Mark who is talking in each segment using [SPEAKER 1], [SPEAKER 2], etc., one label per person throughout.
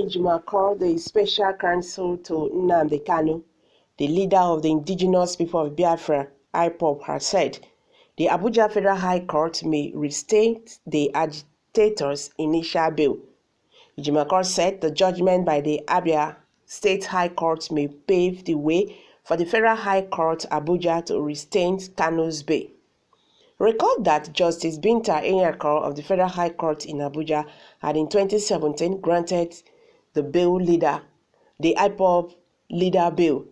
[SPEAKER 1] Ejima called the special counsel to Nnamdi Kaun, the leader of the indigenous people of Biafra, IPOB, has said the Abuja Federal High Court may reinstate the agitator's initial bail. Ejima said the judgment by the Abia State High Court may pave the way for the Federal High Court Abuja to reinstate Kanu's bail. Recall that Justice Binta Enyako of the Federal High Court in Abuja had in 2017 granted the IPOB leader bail.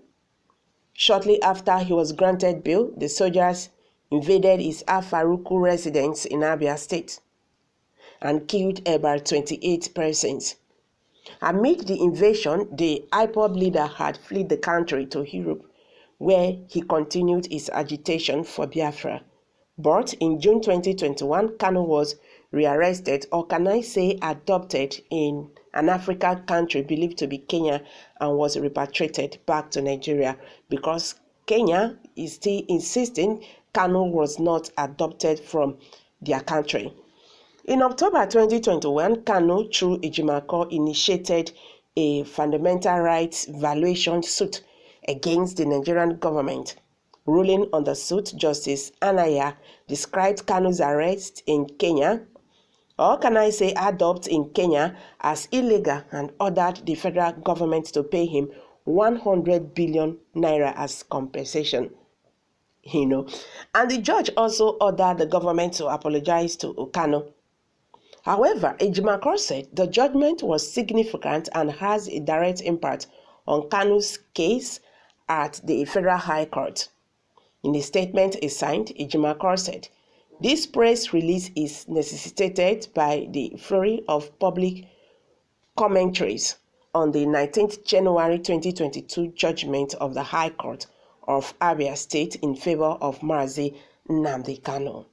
[SPEAKER 1] Shortly after he was granted bail, the soldiers invaded his Afaruku residence in Abia State and killed about 28 persons. Amid the invasion, the IPOB leader had fled the country to Europe, where he continued his agitation for Biafra. But in June 2021, Kanu was rearrested, or can I say adopted, in an African country believed to be Kenya, and was repatriated back to Nigeria because Kenya is still insisting Kanu was not adopted from their country. In October 2021, Kanu, through Ejima, initiated a fundamental rights violation suit against the Nigerian government. Ruling on the suit, Justice Anaya described Kanu's arrest in Kenya, or can I say adopt in Kenya, as illegal and ordered the federal government to pay him 100 billion naira as compensation. And the judge also ordered the government to apologize to Kanu. However, Ejima said the judgment was significant and has a direct impact on Kanu's case at the Federal High Court. In a statement he signed, Ejima said, "This press release is necessitated by the flurry of public commentaries on the 19th January 2022 judgment of the High Court of Abia State in favor of Mazi Nnamdi Kaun.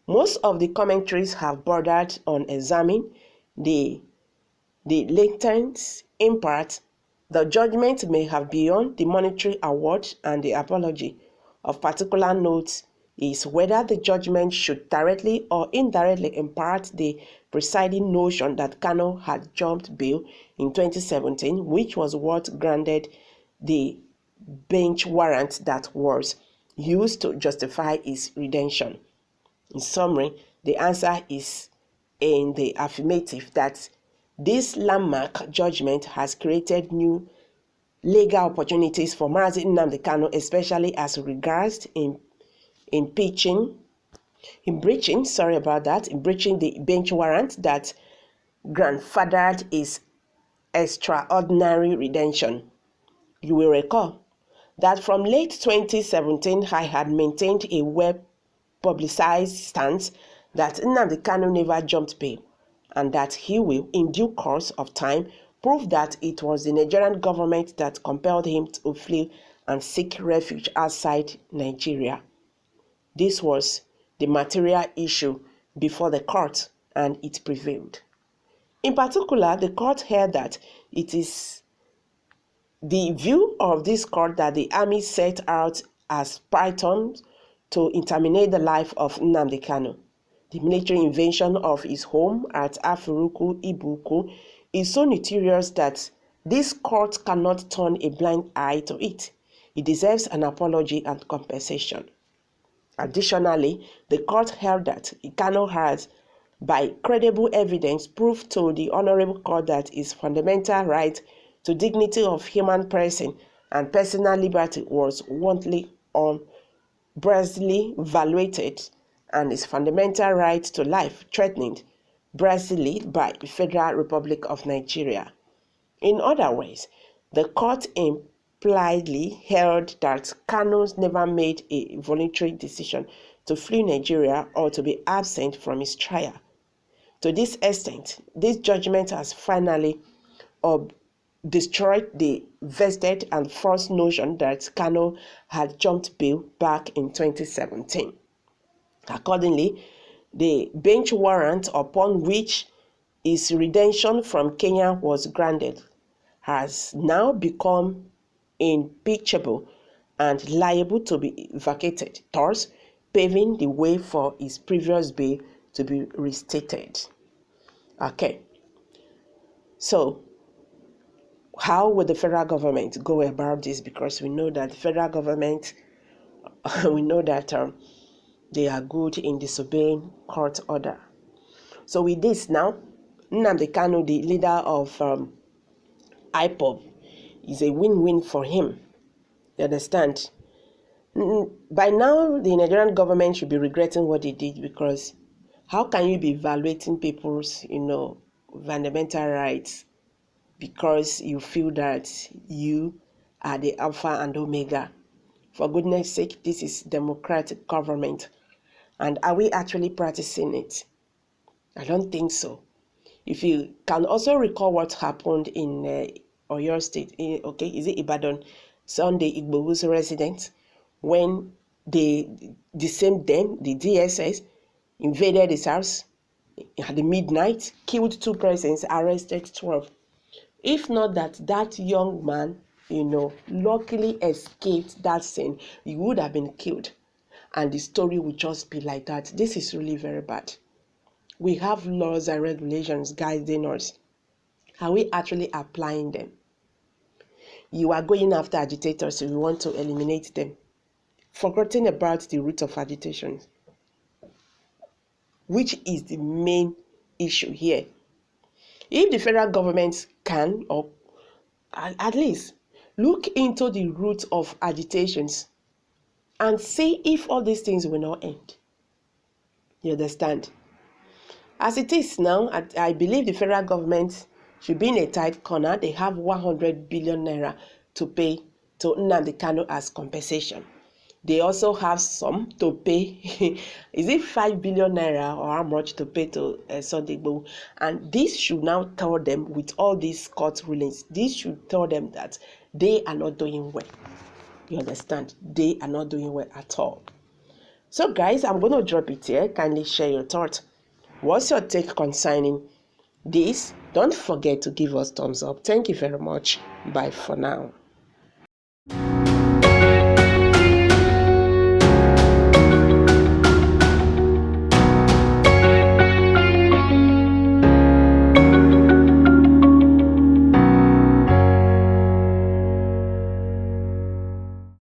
[SPEAKER 1] Most of the commentaries have bordered on examining the latent impact the judgment may have beyond the monetary award and the apology. Of particular note is whether the judgment should directly or indirectly impart the presiding notion that Kanu had jumped bail in 2017, which was what granted the bench warrant that was used to justify his redemption." In summary, the answer is in the affirmative that this landmark judgment has created new legal opportunities for Mazi Nnamdi Kaun, especially as regards in breaching the bench warrant that grandfathered his extraordinary redemption. You will recall that from late 2017, I had maintained a well-publicized stance that Nnamdi Kaun never jumped bail, and that he will, in due course of time, prove that it was the Nigerian government that compelled him to flee and seek refuge outside Nigeria. This was the material issue before the court, and it prevailed. In particular, the court held that it is the view of this court that the army set out as pythons to terminate the life of Nnamdi Kaun. The military invasion of his home at Afuruku, Ibuku, is so notorious that this court cannot turn a blind eye to it. It deserves an apology and compensation. Additionally, the court held that Kanu has, by credible evidence, proved to the Honorable Court that his fundamental right to dignity of human person and personal liberty was wantonly unjustly violated, and his fundamental right to life threatened brutally by the Federal Republic of Nigeria. In other words, the court impliedly held that Kanu never made a voluntary decision to flee Nigeria or to be absent from his trial. To this extent, this judgment has finally destroyed the vested and false notion that Kanu had jumped bail back in 2017. Accordingly, the bench warrant upon which his redemption from Kenya was granted has now become impeachable and liable to be vacated, thus paving the way for his previous bail to be restated. Okay, so How will the federal government go about this? Because we know that the federal government, we know that they are good in disobeying court order. So with this now, Nnamdi Kaun, the leader of IPOB, is a win-win for him. You understand? By now, the Nigerian government should be regretting what they did, because how can you be evaluating people's, fundamental rights because you feel that you are the alpha and omega? For goodness sake, this is democratic government. And are we actually practicing it? I don't think so. If you can also recall what happened in Oyo State, is it Ibadan, Sunday Igbo's residents, when the same them, the DSS, invaded his house at the midnight, killed 2 persons, arrested 12. If not that young man, luckily escaped that scene, he would have been killed. And the story would just be like that. This is really very bad. We have laws and regulations guiding us. Are we actually applying them? You are going after agitators, so you want to eliminate them, forgetting about the root of agitation, which is the main issue here. If the federal government can, or at least look into the root of agitations and see if all these things will not end. You understand? As it is now, I believe the federal government should be in a tight corner. They have 100 billion naira to pay to Nnamdi Kaun as compensation. They also have some to pay. Is it 5 billion naira or how much to pay to Sunday Igboho? And this should now tell them, with all these court rulings, this should tell them that they are not doing well. You understand? They are not doing well at all. So guys, I'm going to drop it here. Kindly share your thoughts. What's your take concerning this? Don't forget to give us thumbs up. Thank you very much. Bye for now.